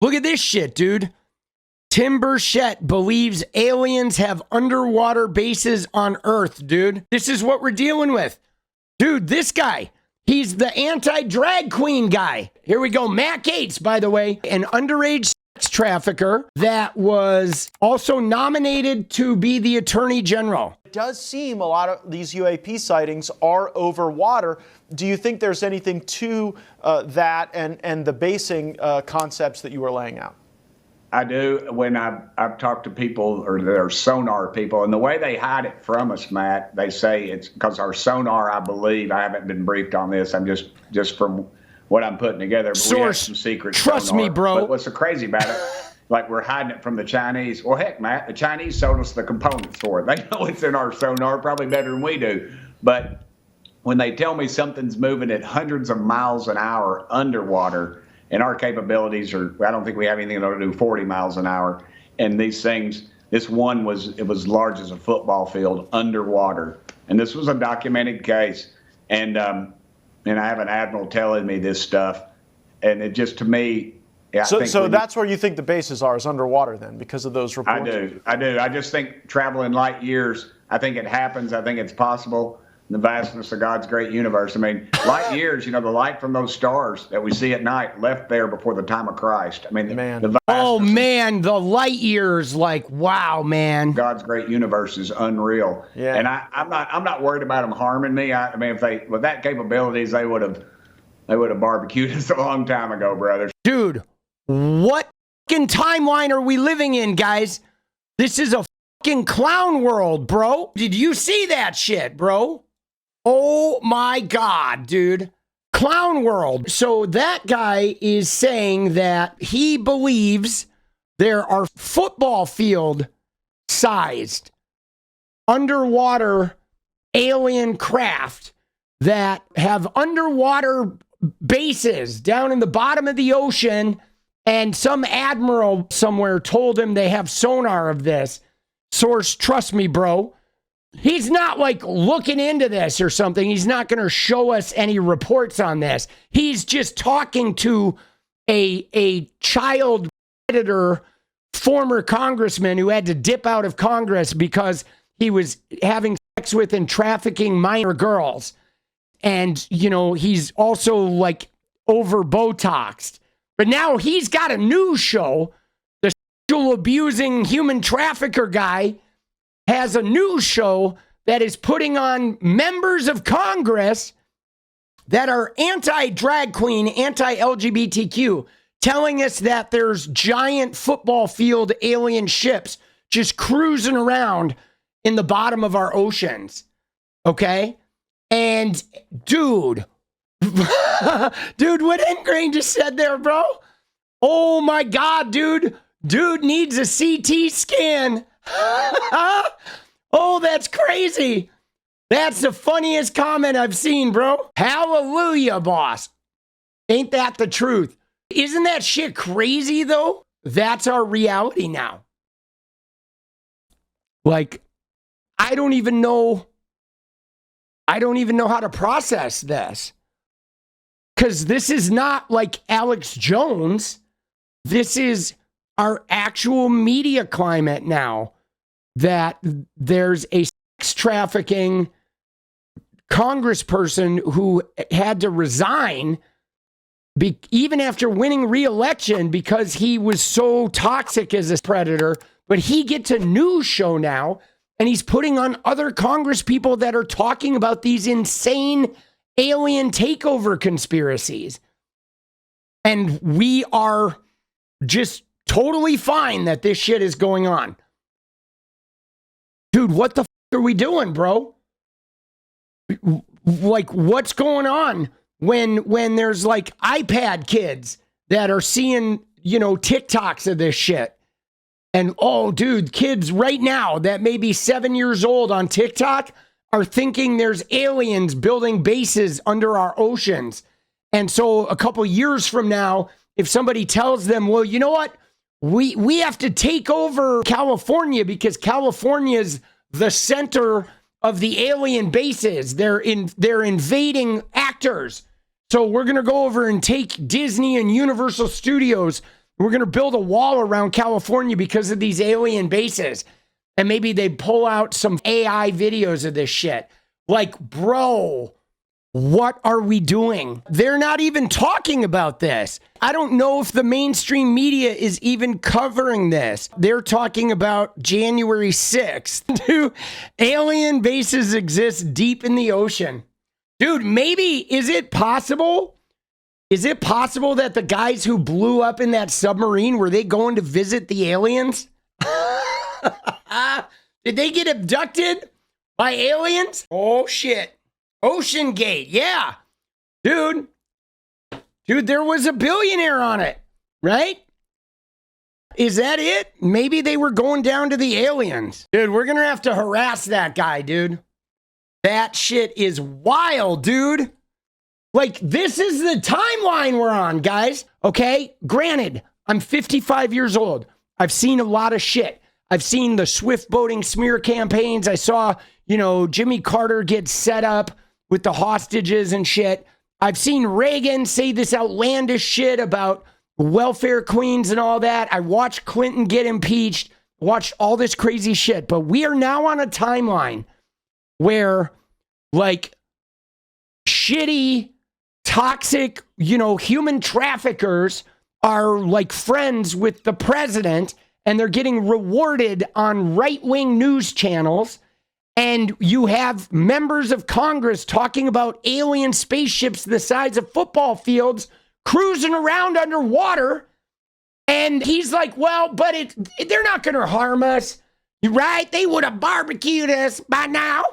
Look at this shit, dude. Tim Burchett believes aliens have underwater bases on Earth, dude. This is what we're dealing with. Dude, this guy, he's the anti-drag queen guy. Here we go. Matt Gaetz, by the way, an underage sex trafficker that was also nominated to be the Attorney General. It does seem a lot of these UAP sightings are over water. Do you think there's anything to that and the basing concepts that you were laying out? I do. When I've talked to people, or their sonar people, and the way they hide it from us, Matt, they say it's because our sonar, I believe, I haven't been briefed on this, I'm just from what I'm putting together, but we have some secret Trust sonar. me, bro. But what's so crazy about it, like we're hiding it from the Chinese. Well, heck, Matt, the Chinese sold us the components for it. They know it's in our sonar probably better than we do. But when they tell me something's moving at hundreds of miles an hour underwater, and our capabilities are, I don't think we have anything that'll do 40 miles an hour. And these things, this one was large as a football field underwater. And this was a documented case. And I have an admiral telling me this stuff. And it just, to me, yeah, so that's where you think the bases are, is underwater then, because of those reports? I do. I just think traveling light years, I think it happens. I think it's possible. The vastness of God's great universe. I mean, light years, the light from those stars that we see at night left there before the time of Christ. I mean, man. The light years, like, wow, man. God's great universe is unreal. Yeah. And I'm not worried about them harming me. I mean, if they, with that capabilities, they would have barbecued us a long time ago, brothers. Dude, what fucking timeline are we living in, guys? This is a fucking clown world, bro. Did you see that shit, bro? Oh my God, dude. Clown world. So that guy is saying that he believes there are football field sized underwater alien craft that have underwater bases down in the bottom of the ocean, and some admiral somewhere told him they have sonar of this. Source, trust me, bro. He's not like looking into this or something. He's not going to show us any reports on this. He's just talking to a child predator former congressman who had to dip out of Congress because he was having sex with and trafficking minor girls. And, he's also like over Botoxed. But now he's got a new show. The sexual abusing human trafficker guy has a new show that is putting on members of Congress that are anti-drag queen, anti-LGBTQ, telling us that there's giant football field alien ships just cruising around in the bottom of our oceans. Okay? And dude, what Ingrain just said there, bro? Oh my God, dude. Dude needs a CT scan. Oh, that's crazy. That's the funniest comment I've seen, bro. Hallelujah, boss. Ain't that the truth? Isn't that shit crazy, though? That's our reality now. Like, I don't even know how to process this. Because this is not like Alex Jones. This is our actual media climate now, that there's a sex trafficking congressperson who had to resign even after winning re-election because he was so toxic as a predator. But he gets a news show now, and he's putting on other Congress people that are talking about these insane alien takeover conspiracies. And we are just totally fine that this shit is going on. Dude, what the f*** are we doing, bro? Like, what's going on when there's like iPad kids that are seeing, TikToks of this shit? And, oh, dude, kids right now that may be 7 years old on TikTok are thinking there's aliens building bases under our oceans. And so a couple years from now, if somebody tells them, well, you know what? We have to take over California because California is the center of the alien bases. They're invading actors. So we're going to go over and take Disney and Universal Studios We're going to build a wall around California because of these alien bases. And maybe they pull out some AI videos of this shit. Like, bro, what are we doing? They're not even talking about this. I don't know if the mainstream media is even covering this. They're talking about January 6th. Do alien bases exist deep in the ocean? Dude, maybe, is it possible? Is it possible that the guys who blew up in that submarine, were they going to visit the aliens? Did they get abducted by aliens? Oh, shit. Ocean Gate, yeah. Dude, there was a billionaire on it, right? Is that it? Maybe they were going down to the aliens. Dude, we're going to have to harass that guy, dude. That shit is wild, dude. Like, this is the timeline we're on, guys. Okay? Granted, I'm 55 years old. I've seen a lot of shit. I've seen the swift boating smear campaigns. I saw, Jimmy Carter get set up with the hostages and shit. I've seen Reagan say this outlandish shit about welfare queens and all that. I watched Clinton get impeached, watched all this crazy shit. But we are now on a timeline where, like, shitty, toxic, human traffickers are like friends with the president, and they're getting rewarded on right-wing news channels. And you have members of Congress talking about alien spaceships the size of football fields cruising around underwater. And he's like, well, but they're not going to harm us. Right? They would have barbecued us by now.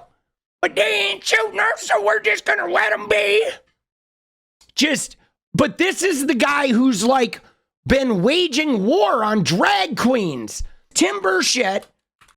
But they ain't shooting us, so we're just going to let them be. But this is the guy who's like been waging war on drag queens. Tim Burchett,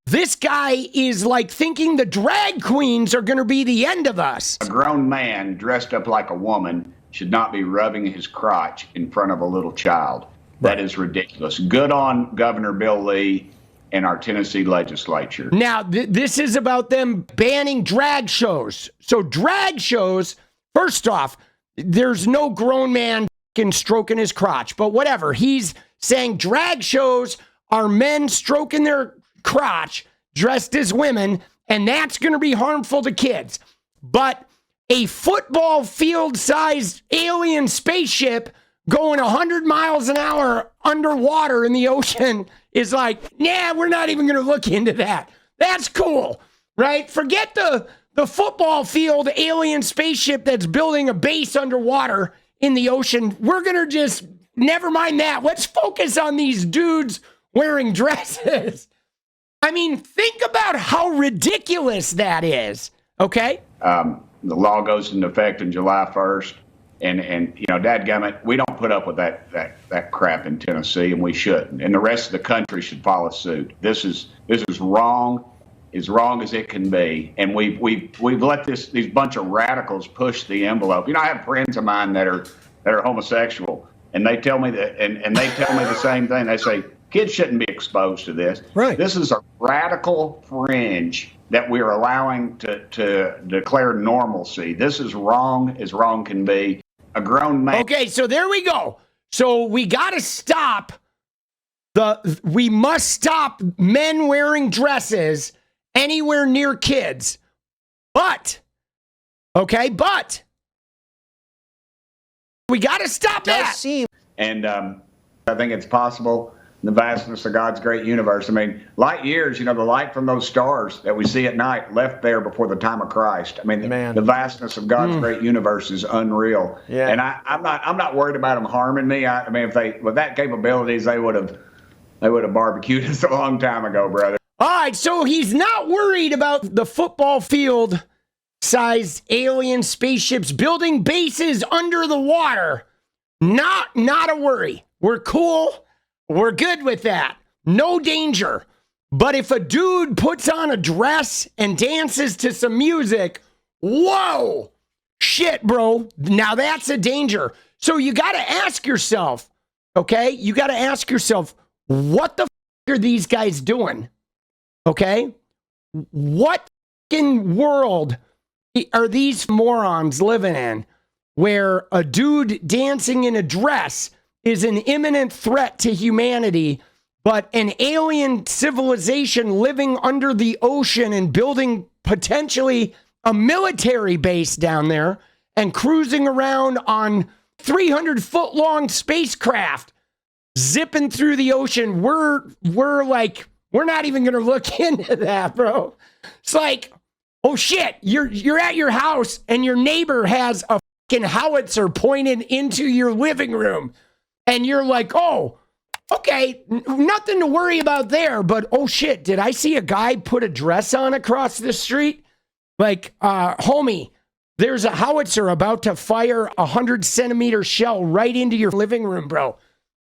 this guy is like thinking the drag queens are going to be the end of us. A grown man dressed up like a woman should not be rubbing his crotch in front of a little child. That is ridiculous. Good on Governor Bill Lee and our Tennessee legislature. Now, this is about them banning drag shows. So drag shows, first off, there's no grown man stroking his crotch, but whatever. He's saying drag shows are men stroking their crotch dressed as women, and that's going to be harmful to kids. But a football field-sized alien spaceship going 100 miles an hour underwater in the ocean is like, nah, we're not even going to look into that. That's cool, right? Forget the football field alien spaceship that's building a base underwater in the ocean. We're going to just, never mind that. Let's focus on these dudes wearing dresses. I mean, think about how ridiculous that is, okay? The law goes into effect on July 1st. And dadgummit, we don't put up with that crap in Tennessee, and we shouldn't. And the rest of the country should follow suit. This is wrong, as wrong as it can be. And we've let these bunch of radicals push the envelope. I have friends of mine that are homosexual, and they tell me that, and they tell me the same thing. They say kids shouldn't be exposed to this. Right. This is a radical fringe that we're allowing to declare normalcy. This is wrong as wrong can be. A grown man. Okay, so there we go. So we got to stop we must stop men wearing dresses anywhere near kids. But we got to stop that. And I think it's possible in the vastness of God's great universe. I mean, light years, the light from those stars that we see at night left there before the time of Christ. I mean, the vastness of God's great universe is unreal. Yeah. And I'm not worried about them harming me. I mean, if they, with that capabilities, they would have barbecued us a long time ago, brother. All right, so he's not worried about the football field sized alien spaceships building bases under the water. Not a worry. We're cool. We're good with that. No danger. But if a dude puts on a dress and dances to some music, whoa, shit, bro. Now that's a danger. So you got to ask yourself, okay? You got to ask yourself, what the are these guys doing? Okay? What fucking world are these morons living in where a dude dancing in a dress is an imminent threat to humanity, but an alien civilization living under the ocean and building potentially a military base down there and cruising around on 300-foot-long spacecraft, zipping through the ocean. We're not even going to look into that, bro. It's like, oh shit, you're at your house and your neighbor has a fucking howitzer pointed into your living room. And you're like, oh, okay, nothing to worry about there. But oh shit, did I see a guy put a dress on across the street? Like, homie, there's a howitzer about to fire a 100-centimeter shell right into your living room, bro.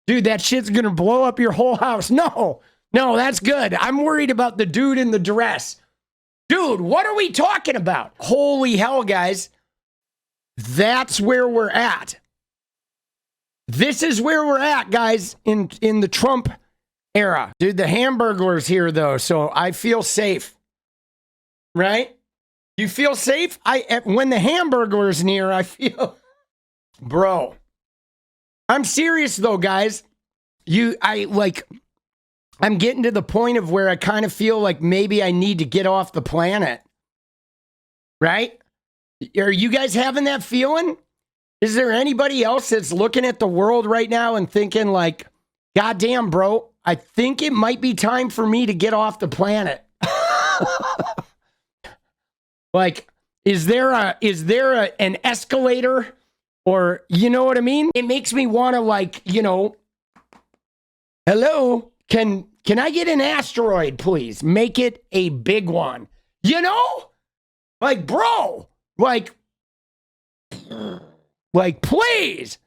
Dude, that shit's gonna blow up your whole house. No, that's good. I'm worried about the dude in the dress. Dude, what are we talking about? Holy hell, guys. That's where we're at. This is where we're at, guys, in the Trump era. Dude, the Hamburglar's here, though, so I feel safe. Right? You feel safe? When the Hamburglar's near, I feel... Bro. I'm serious, though, guys. I'm getting to the point of where I kind of feel like maybe I need to get off the planet. Right? Are you guys having that feeling? Is there anybody else that's looking at the world right now and thinking like, goddamn, bro, I think it might be time for me to get off the planet? Like, is there an escalator, or you know what I mean? It makes me want to, like, hello, can I get an asteroid, please? Make it a big one. Like, bro, like, please.